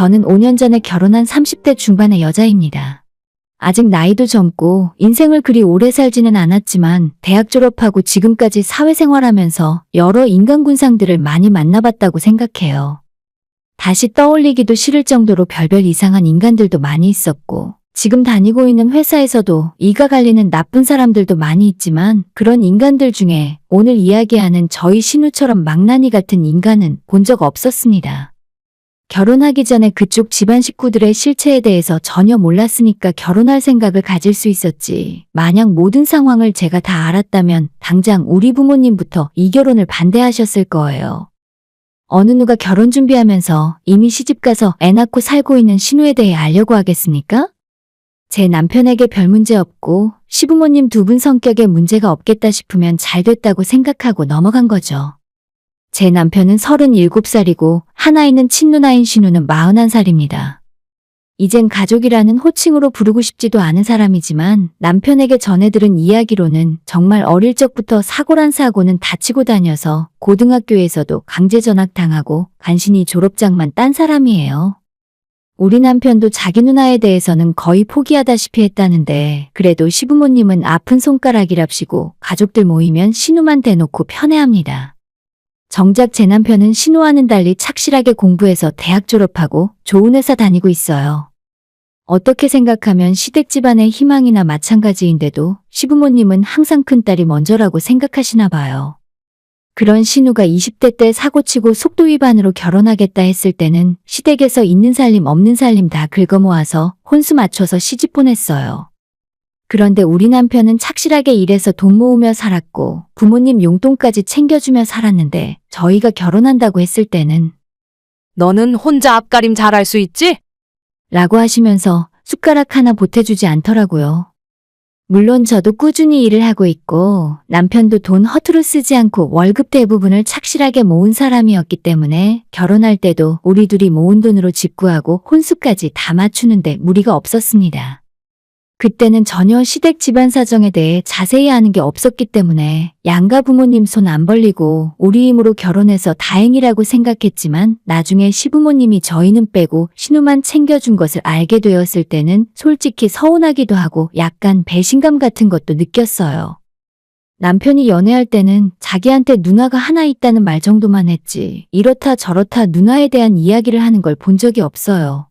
저는 5년 전에 결혼한 30대 중반의 여자입니다. 아직 나이도 젊고 인생을 그리 오래 살지는 않았지만 대학 졸업하고 지금까지 사회생활하면서 여러 인간군상들을 많이 만나봤다고 생각해요. 다시 떠올리기도 싫을 정도로 별별 이상한 인간들도 많이 있었고 지금 다니고 있는 회사에서도 이가 갈리는 나쁜 사람들도 많이 있지만 그런 인간들 중에 오늘 이야기하는 저희 신우처럼 망나니 같은 인간은 본 적 없었습니다. 결혼하기 전에 그쪽 집안 식구들의 실체에 대해서 전혀 몰랐으니까 결혼할 생각을 가질 수 있었지. 만약 모든 상황을 제가 다 알았다면 당장 우리 부모님부터 이 결혼을 반대하셨을 거예요. 어느 누가 결혼 준비하면서 이미 시집가서 애 낳고 살고 있는 신우에 대해 알려고 하겠습니까? 제 남편에게 별 문제 없고 시부모님 두 분 성격에 문제가 없겠다 싶으면 잘 됐다고 생각하고 넘어간 거죠. 제 남편은 37살이고 하나 있는 친누나인 신우는 41살입니다. 이젠 가족이라는 호칭으로 부르고 싶지도 않은 사람이지만 남편에게 전해들은 이야기로는 정말 어릴 적부터 사고란 사고는 다치고 다녀서 고등학교에서도 강제 전학당하고 간신히 졸업장만 딴 사람이에요. 우리 남편도 자기 누나에 대해서는 거의 포기하다시피 했다는데 그래도 시부모님은 아픈 손가락이랍시고 가족들 모이면 신우만 대놓고 편애합니다. 정작 제 남편은 신우와는 달리 착실하게 공부해서 대학 졸업하고 좋은 회사 다니고 있어요. 어떻게 생각하면 시댁 집안의 희망이나 마찬가지인데도 시부모님은 항상 큰딸이 먼저라고 생각하시나 봐요. 그런 신우가 20대 때 사고치고 속도 위반으로 결혼하겠다 했을 때는 시댁에서 있는 살림 없는 살림 다 긁어모아서 혼수 맞춰서 시집 보냈어요. 그런데 우리 남편은 착실하게 일해서 돈 모으며 살았고 부모님 용돈까지 챙겨주며 살았는데 저희가 결혼한다고 했을 때는 너는 혼자 앞가림 잘할 수 있지? 라고 하시면서 숟가락 하나 보태주지 않더라고요. 물론 저도 꾸준히 일을 하고 있고 남편도 돈 허투루 쓰지 않고 월급 대부분을 착실하게 모은 사람이었기 때문에 결혼할 때도 우리 둘이 모은 돈으로 집 구하고 혼수까지 다 맞추는데 무리가 없었습니다. 그때는 전혀 시댁 집안 사정에 대해 자세히 아는 게 없었기 때문에 양가 부모님 손 안 벌리고 우리 힘으로 결혼해서 다행이라고 생각했지만 나중에 시부모님이 저희는 빼고 신우만 챙겨준 것을 알게 되었을 때는 솔직히 서운하기도 하고 약간 배신감 같은 것도 느꼈어요. 남편이 연애할 때는 자기한테 누나가 하나 있다는 말 정도만 했지 이렇다 저렇다 누나에 대한 이야기를 하는 걸 본 적이 없어요.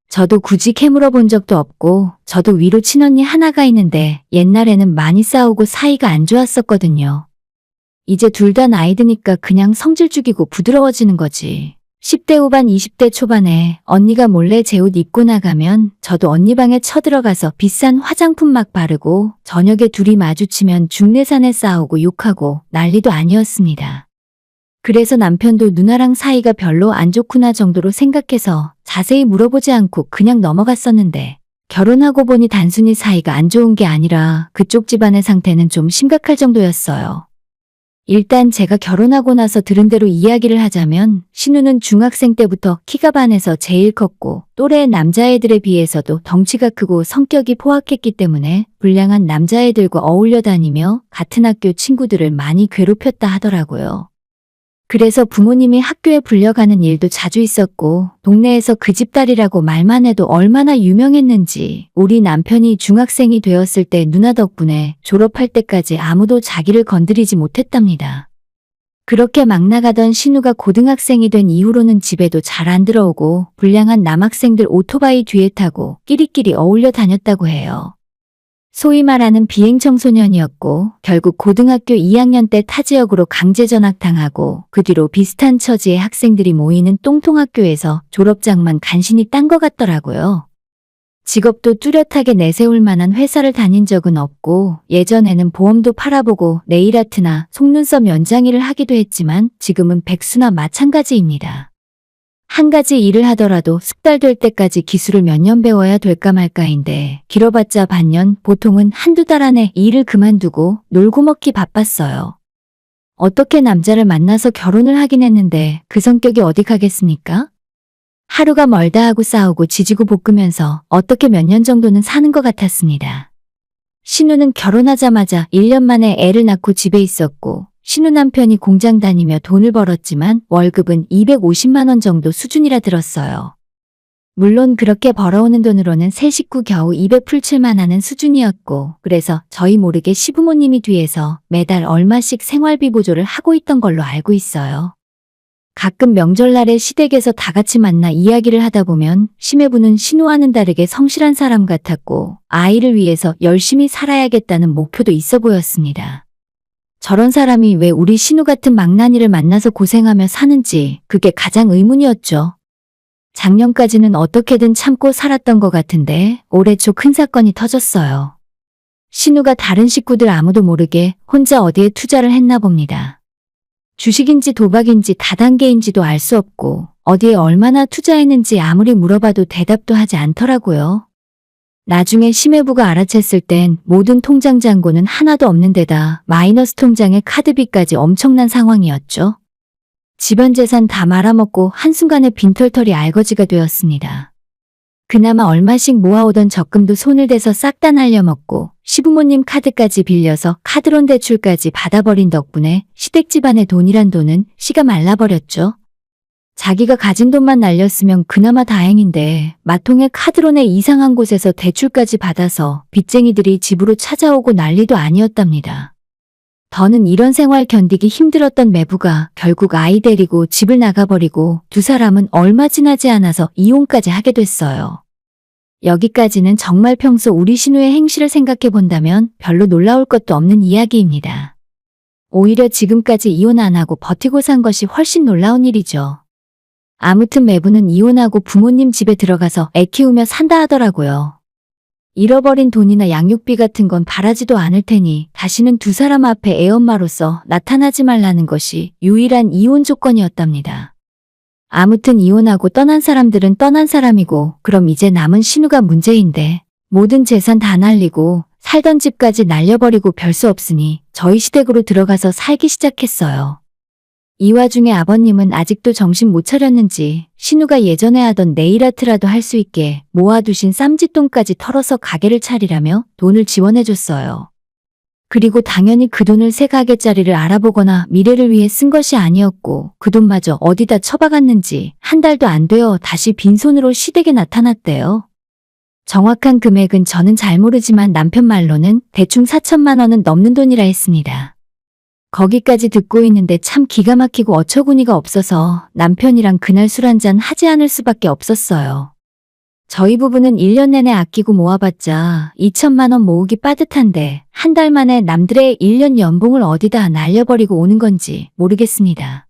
저도 굳이 캐물어 본 적도 없고 저도 위로 친언니 하나가 있는데 옛날에는 많이 싸우고 사이가 안 좋았었거든요. 이제 둘 다 나이 드니까 그냥 성질 죽이고 부드러워지는 거지. 10대 후반 20대 초반에 언니가 몰래 제 옷 입고 나가면 저도 언니 방에 쳐들어가서 비싼 화장품 막 바르고 저녁에 둘이 마주치면 중내산에 싸우고 욕하고 난리도 아니었습니다. 그래서 남편도 누나랑 사이가 별로 안 좋구나 정도로 생각해서 자세히 물어보지 않고 그냥 넘어갔었는데 결혼하고 보니 단순히 사이가 안 좋은 게 아니라 그쪽 집안의 상태는 좀 심각할 정도였어요. 일단 제가 결혼하고 나서 들은 대로 이야기를 하자면 신우는 중학생 때부터 키가 반에서 제일 컸고 또래 남자애들에 비해서도 덩치가 크고 성격이 포악했기 때문에 불량한 남자애들과 어울려 다니며 같은 학교 친구들을 많이 괴롭혔다 하더라고요. 그래서 부모님이 학교에 불려가는 일도 자주 있었고 동네에서 그 집 딸이라고 말만 해도 얼마나 유명했는지 우리 남편이 중학생이 되었을 때 누나 덕분에 졸업할 때까지 아무도 자기를 건드리지 못했답니다. 그렇게 막 나가던 신우가 고등학생이 된 이후로는 집에도 잘 안 들어오고 불량한 남학생들 오토바이 뒤에 타고 끼리끼리 어울려 다녔다고 해요. 소위 말하는 비행 청소년이었고 결국 고등학교 2학년 때 타 지역으로 강제 전학당하고 그 뒤로 비슷한 처지의 학생들이 모이는 똥통학교에서 졸업장만 간신히 딴 것 같더라고요. 직업도 뚜렷하게 내세울 만한 회사를 다닌 적은 없고 예전에는 보험도 팔아보고 네일아트나 속눈썹 연장일을 하기도 했지만 지금은 백수나 마찬가지입니다. 한 가지 일을 하더라도 숙달될 때까지 기술을 몇 년 배워야 될까 말까인데 길어봤자 반년, 보통은 한두 달 안에 일을 그만두고 놀고 먹기 바빴어요. 어떻게 남자를 만나서 결혼을 하긴 했는데 그 성격이 어디 가겠습니까? 하루가 멀다 하고 싸우고 지지고 볶으면서 어떻게 몇 년 정도는 사는 것 같았습니다. 신우는 결혼하자마자 1년 만에 애를 낳고 집에 있었고 신우 남편이 공장 다니며 돈을 벌었지만 월급은 250만 원 정도 수준이라 들었어요. 물론 그렇게 벌어오는 돈으로는 세 식구 겨우 입에 풀칠만 하는 수준이었고, 그래서 저희 모르게 시부모님이 뒤에서 매달 얼마씩 생활비 보조를 하고 있던 걸로 알고 있어요. 가끔 명절날에 시댁에서 다 같이 만나 이야기를 하다 보면 시매부는 신우와는 다르게 성실한 사람 같았고, 아이를 위해서 열심히 살아야겠다는 목표도 있어 보였습니다. 저런 사람이 왜 우리 신우 같은 망나니를 만나서 고생하며 사는지 그게 가장 의문이었죠. 작년까지는 어떻게든 참고 살았던 것 같은데 올해 초 큰 사건이 터졌어요. 신우가 다른 식구들 아무도 모르게 혼자 어디에 투자를 했나 봅니다. 주식인지 도박인지 다단계인지도 알 수 없고 어디에 얼마나 투자했는지 아무리 물어봐도 대답도 하지 않더라고요. 나중에 심해부가 알아챘을 땐 모든 통장 잔고는 하나도 없는 데다 마이너스 통장에 카드비까지 엄청난 상황이었죠. 집안 재산 다 말아먹고 한순간에 빈털털이 알거지가 되었습니다. 그나마 얼마씩 모아오던 적금도 손을 대서 싹 다 날려먹고 시부모님 카드까지 빌려서 카드론 대출까지 받아버린 덕분에 시댁 집안의 돈이란 돈은 씨가 말라버렸죠. 자기가 가진 돈만 날렸으면 그나마 다행인데 마통의 카드론의 이상한 곳에서 대출까지 받아서 빚쟁이들이 집으로 찾아오고 난리도 아니었답니다. 더는 이런 생활 견디기 힘들었던 매부가 결국 아이 데리고 집을 나가버리고 두 사람은 얼마 지나지 않아서 이혼까지 하게 됐어요. 여기까지는 정말 평소 우리 신우의 행실을 생각해 본다면 별로 놀라울 것도 없는 이야기입니다. 오히려 지금까지 이혼 안 하고 버티고 산 것이 훨씬 놀라운 일이죠. 아무튼 매부는 이혼하고 부모님 집에 들어가서 애 키우며 산다 하더라고요. 잃어버린 돈이나 양육비 같은 건 바라지도 않을 테니 다시는 두 사람 앞에 애엄마로서 나타나지 말라는 것이 유일한 이혼 조건이었답니다. 아무튼 이혼하고 떠난 사람들은 떠난 사람이고 그럼 이제 남은 신우가 문제인데 모든 재산 다 날리고 살던 집까지 날려버리고 별 수 없으니 저희 시댁으로 들어가서 살기 시작했어요. 이 와중에 아버님은 아직도 정신 못 차렸는지 신우가 예전에 하던 네일아트라도 할 수 있게 모아두신 쌈짓돈까지 털어서 가게를 차리라며 돈을 지원해줬어요. 그리고 당연히 그 돈을 새 가게짜리를 알아보거나 미래를 위해 쓴 것이 아니었고 그 돈마저 어디다 처박았는지 한 달도 안 되어 다시 빈손으로 시댁에 나타났대요. 정확한 금액은 저는 잘 모르지만 남편 말로는 대충 4천만 원은 넘는 돈이라 했습니다. 거기까지 듣고 있는데 참 기가 막히고 어처구니가 없어서 남편이랑 그날 술 한잔 하지 않을 수밖에 없었어요. 저희 부부는 1년 내내 아끼고 모아봤자 2천만 원 모으기 빠듯한데 한 달 만에 남들의 1년 연봉을 어디다 날려버리고 오는 건지 모르겠습니다.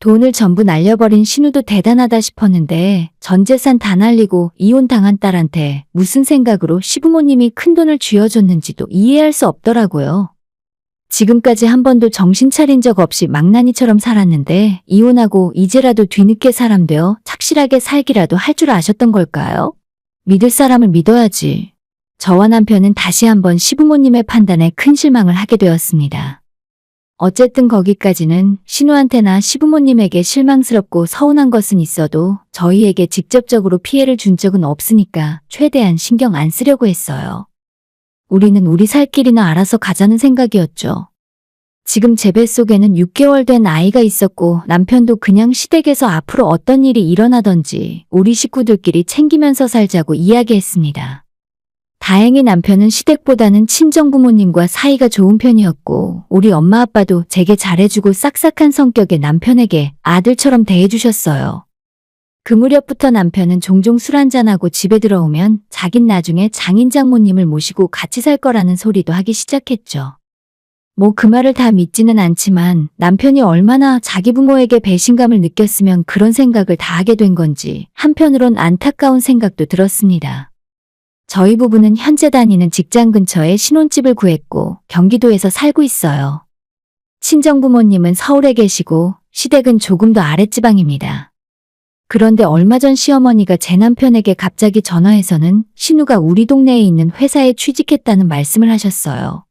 돈을 전부 날려버린 신우도 대단하다 싶었는데 전 재산 다 날리고 이혼당한 딸한테 무슨 생각으로 시부모님이 큰돈을 쥐어줬는지도 이해할 수 없더라고요. 지금까지 한 번도 정신 차린 적 없이 망나니처럼 살았는데 이혼하고 이제라도 뒤늦게 사람 되어 착실하게 살기라도 할 줄 아셨던 걸까요? 믿을 사람을 믿어야지. 저와 남편은 다시 한번 시부모님의 판단에 큰 실망을 하게 되었습니다. 어쨌든 거기까지는 신우한테나 시부모님에게 실망스럽고 서운한 것은 있어도 저희에게 직접적으로 피해를 준 적은 없으니까 최대한 신경 안 쓰려고 했어요. 우리는 우리 살 길이나 알아서 가자는 생각이었죠. 지금 제 뱃속에는 6개월 된 아이가 있었고 남편도 그냥 시댁에서 앞으로 어떤 일이 일어나던지 우리 식구들끼리 챙기면서 살자고 이야기했습니다. 다행히 남편은 시댁보다는 친정부모님과 사이가 좋은 편이었고 우리 엄마 아빠도 제게 잘해주고 싹싹한 성격의 남편에게 아들처럼 대해주셨어요. 그 무렵부터 남편은 종종 술 한잔하고 집에 들어오면 자긴 나중에 장인 장모님을 모시고 같이 살 거라는 소리도 하기 시작했죠. 뭐 그 말을 다 믿지는 않지만 남편이 얼마나 자기 부모에게 배신감을 느꼈으면 그런 생각을 다 하게 된 건지 한편으론 안타까운 생각도 들었습니다. 저희 부부는 현재 다니는 직장 근처에 신혼집을 구했고 경기도에서 살고 있어요. 친정부모님은 서울에 계시고 시댁은 조금 더 아랫지방입니다. 그런데 얼마 전 시어머니가 제 남편에게 갑자기 전화해서는 신우가 우리 동네에 있는 회사에 취직했다는 말씀을 하셨어요.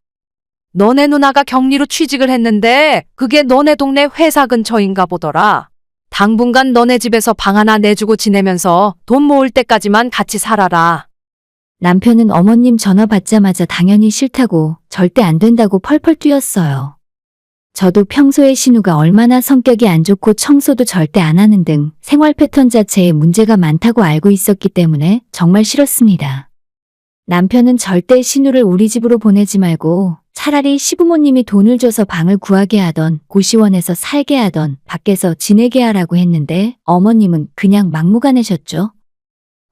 너네 누나가 격리로 취직을 했는데 그게 너네 동네 회사 근처인가 보더라. 당분간 너네 집에서 방 하나 내주고 지내면서 돈 모을 때까지만 같이 살아라. 남편은 어머님 전화 받자마자 당연히 싫다고 절대 안 된다고 펄펄 뛰었어요. 저도 평소에 신우가 얼마나 성격이 안 좋고 청소도 절대 안 하는 등 생활 패턴 자체에 문제가 많다고 알고 있었기 때문에 정말 싫었습니다. 남편은 절대 신우를 우리 집으로 보내지 말고 차라리 시부모님이 돈을 줘서 방을 구하게 하던, 고시원에서 살게 하던, 밖에서 지내게 하라고 했는데 어머님은 그냥 막무가내셨죠.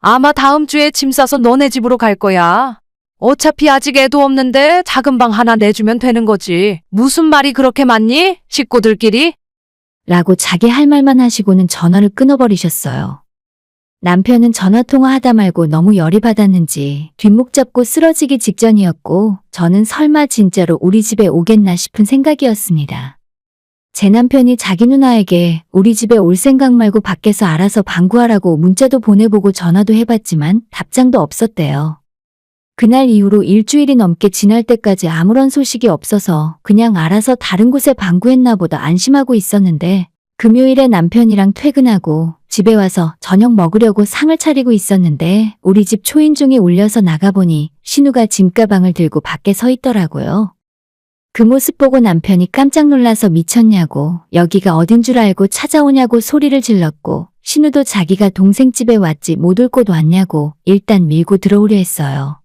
아마 다음 주에 짐 싸서 너네 집으로 갈 거야. 어차피 아직 애도 없는데 작은 방 하나 내주면 되는 거지. 무슨 말이 그렇게 많니? 식구들끼리? 라고 자기 할 말만 하시고는 전화를 끊어버리셨어요. 남편은 전화통화 하다 말고 너무 열이 받았는지 뒷목 잡고 쓰러지기 직전이었고 저는 설마 진짜로 우리 집에 오겠나 싶은 생각이었습니다. 제 남편이 자기 누나에게 우리 집에 올 생각 말고 밖에서 알아서 방구하라고 문자도 보내보고 전화도 해봤지만 답장도 없었대요. 그날 이후로 일주일이 넘게 지날 때까지 아무런 소식이 없어서 그냥 알아서 다른 곳에 방구했나 보다 안심하고 있었는데 금요일에 남편이랑 퇴근하고 집에 와서 저녁 먹으려고 상을 차리고 있었는데 우리 집 초인종이 울려서 나가보니 신우가 짐가방을 들고 밖에 서 있더라고요. 그 모습 보고 남편이 깜짝 놀라서 미쳤냐고 여기가 어딘 줄 알고 찾아오냐고 소리를 질렀고 신우도 자기가 동생 집에 왔지 못 올 곳 왔냐고 일단 밀고 들어오려 했어요.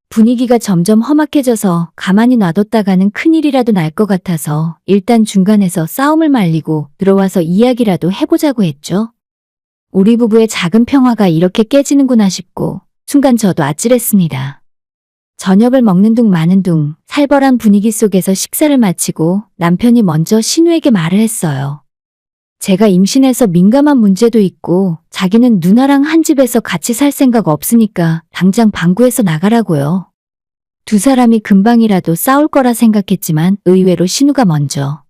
분위기가 점점 험악해져서 가만히 놔뒀다가는 큰일이라도 날 것 같아서 일단 중간에서 싸움을 말리고 들어와서 이야기라도 해보자고 했죠. 우리 부부의 작은 평화가 이렇게 깨지는구나 싶고 순간 저도 아찔했습니다. 저녁을 먹는 둥 마는 둥 살벌한 분위기 속에서 식사를 마치고 남편이 먼저 신우에게 말을 했어요. 제가 임신해서 민감한 문제도 있고 자기는 누나랑 한 집에서 같이 살 생각 없으니까 당장 방구에서 나가라고요. 두 사람이 금방이라도 싸울 거라 생각했지만 의외로 신우가 먼저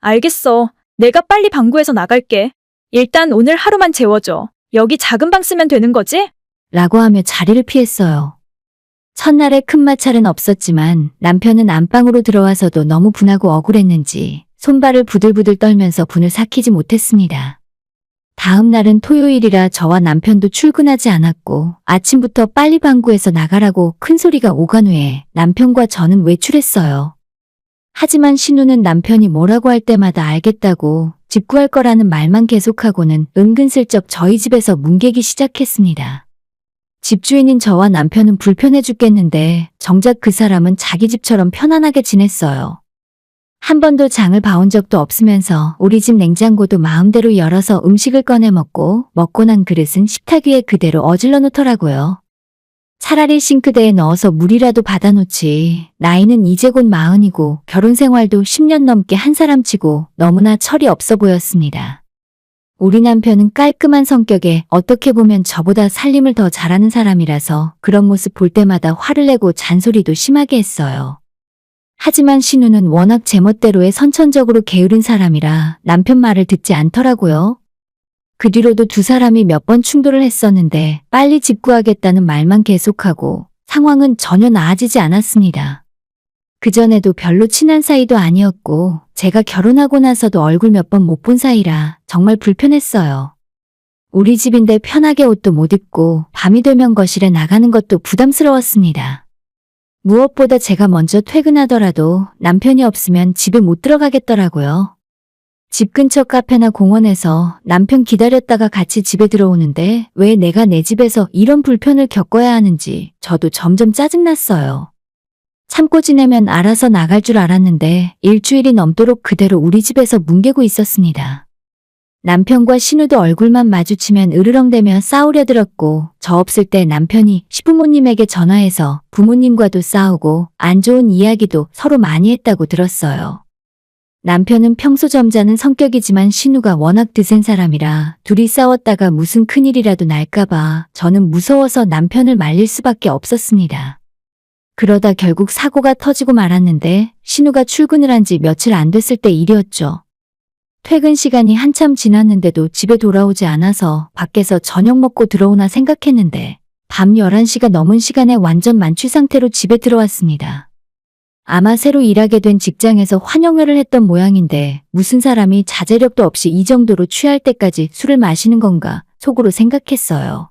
알겠어. 내가 빨리 방구에서 나갈게. 일단 오늘 하루만 재워줘. 여기 작은 방 쓰면 되는 거지? 라고 하며 자리를 피했어요. 첫날에 큰 마찰은 없었지만 남편은 안방으로 들어와서도 너무 분하고 억울했는지 손발을 부들부들 떨면서 분을 삭히지 못했습니다. 다음 날은 토요일이라 저와 남편도 출근하지 않았고 아침부터 빨리 방구에서 나가라고 큰 소리가 오간 후에 남편과 저는 외출했어요. 하지만 신우는 남편이 뭐라고 할 때마다 알겠다고 집 구할 거라는 말만 계속하고는 은근슬쩍 저희 집에서 뭉개기 시작했습니다. 집주인인 저와 남편은 불편해 죽겠는데 정작 그 사람은 자기 집처럼 편안하게 지냈어요. 한 번도 장을 봐온 적도 없으면서 우리 집 냉장고도 마음대로 열어서 음식을 꺼내 먹고 난 그릇은 식탁 위에 그대로 어질러 놓더라고요. 차라리 싱크대에 넣어서 물이라도 받아놓지. 나이는 이제 곧 40이고 결혼 생활도 10년 넘게 한 사람치고 너무나 철이 없어 보였습니다. 우리 남편은 깔끔한 성격에 어떻게 보면 저보다 살림을 더 잘하는 사람이라서 그런 모습 볼 때마다 화를 내고 잔소리도 심하게 했어요. 하지만 신우는 워낙 제멋대로의 선천적으로 게으른 사람이라 남편 말을 듣지 않더라고요. 그 뒤로도 두 사람이 몇 번 충돌을 했었는데 빨리 집 구하겠다는 말만 계속하고 상황은 전혀 나아지지 않았습니다. 그전에도 별로 친한 사이도 아니었고 제가 결혼하고 나서도 얼굴 몇 번 못 본 사이라 정말 불편했어요. 우리 집인데 편하게 옷도 못 입고 밤이 되면 거실에 나가는 것도 부담스러웠습니다. 무엇보다 제가 먼저 퇴근하더라도 남편이 없으면 집에 못 들어가겠더라고요. 집 근처 카페나 공원에서 남편 기다렸다가 같이 집에 들어오는데 왜 내가 내 집에서 이런 불편을 겪어야 하는지 저도 점점 짜증났어요. 참고 지내면 알아서 나갈 줄 알았는데 일주일이 넘도록 그대로 우리 집에서 뭉개고 있었습니다. 남편과 신우도 얼굴만 마주치면 으르렁대며 싸우려 들었고 저 없을 때 남편이 시부모님에게 전화해서 부모님과도 싸우고 안 좋은 이야기도 서로 많이 했다고 들었어요. 남편은 평소 점잖은 성격이지만 신우가 워낙 드센 사람이라 둘이 싸웠다가 무슨 큰일이라도 날까봐 저는 무서워서 남편을 말릴 수밖에 없었습니다. 그러다 결국 사고가 터지고 말았는데 신우가 출근을 한 지 며칠 안 됐을 때 일이었죠. 퇴근 시간이 한참 지났는데도 집에 돌아오지 않아서 밖에서 저녁 먹고 들어오나 생각했는데 밤 11시가 넘은 시간에 완전 만취 상태로 집에 들어왔습니다. 아마 새로 일하게 된 직장에서 환영회를 했던 모양인데 무슨 사람이 자제력도 없이 이 정도로 취할 때까지 술을 마시는 건가 속으로 생각했어요.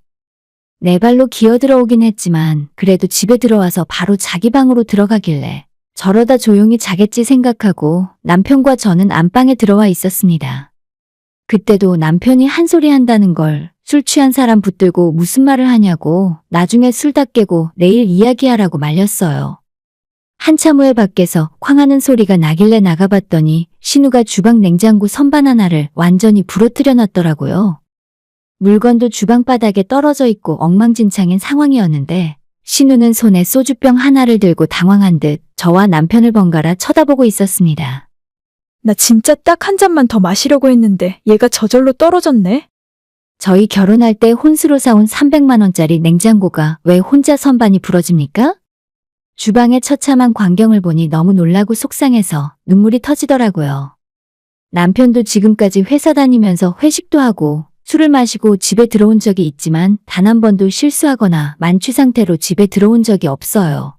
내 발로 기어 들어오긴 했지만 그래도 집에 들어와서 바로 자기 방으로 들어가길래 저러다 조용히 자겠지 생각하고 남편과 저는 안방에 들어와 있었습니다. 그때도 남편이 한 소리 한다는 걸 술 취한 사람 붙들고 무슨 말을 하냐고 나중에 술 다 깨고 내일 이야기하라고 말렸어요. 한참 후에 밖에서 쾅하는 소리가 나길래 나가봤더니 신우가 주방 냉장고 선반 하나를 완전히 부러뜨려 놨더라고요. 물건도 주방 바닥에 떨어져 있고 엉망진창인 상황이었는데 신우는 손에 소주병 하나를 들고 당황한 듯 저와 남편을 번갈아 쳐다보고 있었습니다. 나 진짜 딱 한 잔만 더 마시려고 했는데 얘가 저절로 떨어졌네. 저희 결혼할 때 혼수로 사온 300만 원짜리 냉장고가 왜 혼자 선반이 부러집니까? 주방의 처참한 광경을 보니 너무 놀라고 속상해서 눈물이 터지더라고요. 남편도 지금까지 회사 다니면서 회식도 하고 술을 마시고 집에 들어온 적이 있지만 단 한 번도 실수하거나 만취 상태로 집에 들어온 적이 없어요.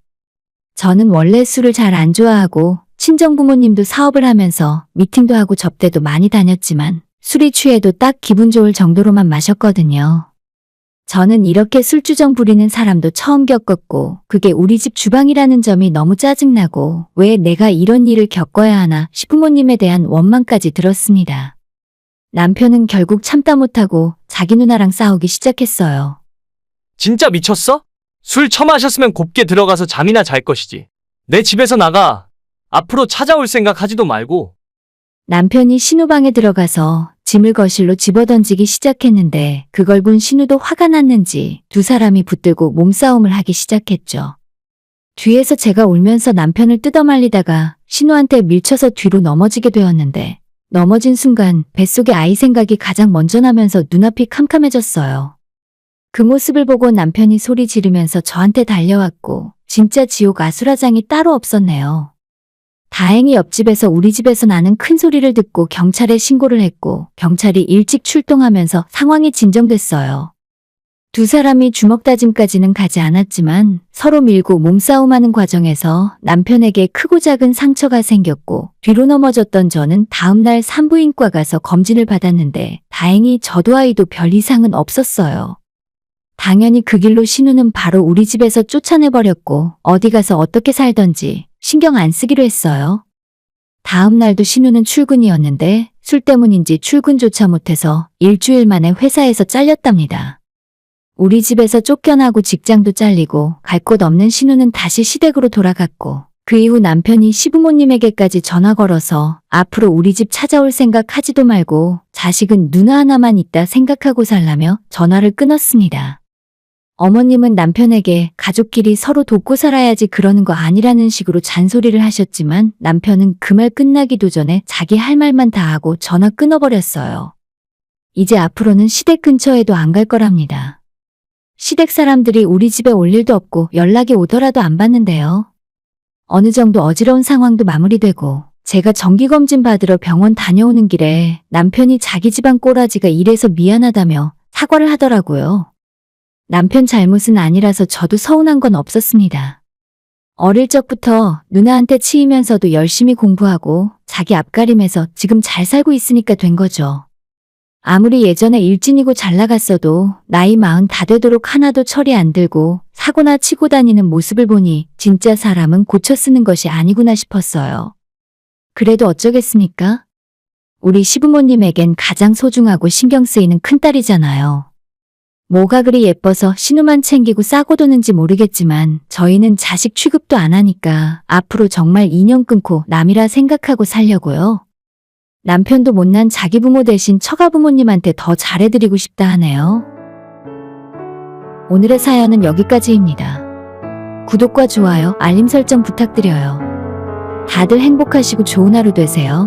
저는 원래 술을 잘 안 좋아하고 친정부모님도 사업을 하면서 미팅도 하고 접대도 많이 다녔지만 술이 취해도 딱 기분 좋을 정도로만 마셨거든요. 저는 이렇게 술주정 부리는 사람도 처음 겪었고 그게 우리 집 주방이라는 점이 너무 짜증나고 왜 내가 이런 일을 겪어야 하나 시부모님에 대한 원망까지 들었습니다. 남편은 결국 참다 못하고 자기 누나랑 싸우기 시작했어요. 진짜 미쳤어? 술 처마셨으면 곱게 들어가서 잠이나 잘 것이지. 내 집에서 나가. 앞으로 찾아올 생각 하지도 말고. 남편이 신우방에 들어가서 짐을 거실로 집어던지기 시작했는데 그걸 본 신우도 화가 났는지 두 사람이 붙들고 몸싸움을 하기 시작했죠. 뒤에서 제가 울면서 남편을 뜯어말리다가 신우한테 밀쳐서 뒤로 넘어지게 되었는데 넘어진 순간 뱃속에 아이 생각이 가장 먼저 나면서 눈앞이 캄캄해졌어요. 그 모습을 보고 남편이 소리 지르면서 저한테 달려왔고 진짜 지옥 아수라장이 따로 없었네요. 다행히 옆집에서 우리 집에서 나는 큰 소리를 듣고 경찰에 신고를 했고 경찰이 일찍 출동하면서 상황이 진정됐어요. 두 사람이 주먹 다짐까지는 가지 않았지만 서로 밀고 몸싸움하는 과정에서 남편에게 크고 작은 상처가 생겼고 뒤로 넘어졌던 저는 다음날 산부인과 가서 검진을 받았는데 다행히 저도 아이도 별 이상은 없었어요. 당연히 그 길로 신우는 바로 우리 집에서 쫓아내버렸고 어디 가서 어떻게 살던지 신경 안 쓰기로 했어요. 다음 날도 신우는 출근이었는데 술 때문인지 출근조차 못해서 일주일 만에 회사에서 잘렸답니다. 우리 집에서 쫓겨나고 직장도 잘리고 갈 곳 없는 신우는 다시 시댁으로 돌아갔고 그 이후 남편이 시부모님에게까지 전화 걸어서 앞으로 우리 집 찾아올 생각 하지도 말고 자식은 누나 하나만 있다 생각하고 살라며 전화를 끊었습니다. 어머님은 남편에게 가족끼리 서로 돕고 살아야지 그러는 거 아니라는 식으로 잔소리를 하셨지만 남편은 그 말 끝나기도 전에 자기 할 말만 다 하고 전화 끊어버렸어요. 이제 앞으로는 시댁 근처에도 안 갈 거랍니다. 시댁 사람들이 우리 집에 올 일도 없고 연락이 오더라도 안 받는데요. 어느 정도 어지러운 상황도 마무리되고 제가 정기검진 받으러 병원 다녀오는 길에 남편이 자기 집안 꼬라지가 이래서 미안하다며 사과를 하더라고요. 남편 잘못은 아니라서 저도 서운한 건 없었습니다. 어릴 적부터 누나한테 치이면서도 열심히 공부하고 자기 앞가림해서 지금 잘 살고 있으니까 된 거죠. 아무리 예전에 일진이고 잘 나갔어도 나이 40 다 되도록 하나도 철이 안 들고 사고나 치고 다니는 모습을 보니 진짜 사람은 고쳐 쓰는 것이 아니구나 싶었어요. 그래도 어쩌겠습니까? 우리 시부모님에겐 가장 소중하고 신경 쓰이는 큰딸이잖아요. 뭐가 그리 예뻐서 신우만 챙기고 싸고 도는지 모르겠지만 저희는 자식 취급도 안 하니까 앞으로 정말 인연 끊고 남이라 생각하고 살려고요. 남편도 못난 자기 부모 대신 처가 부모님한테 더 잘해드리고 싶다 하네요. 오늘의 사연은 여기까지입니다. 구독과 좋아요, 알림 설정 부탁드려요. 다들 행복하시고 좋은 하루 되세요.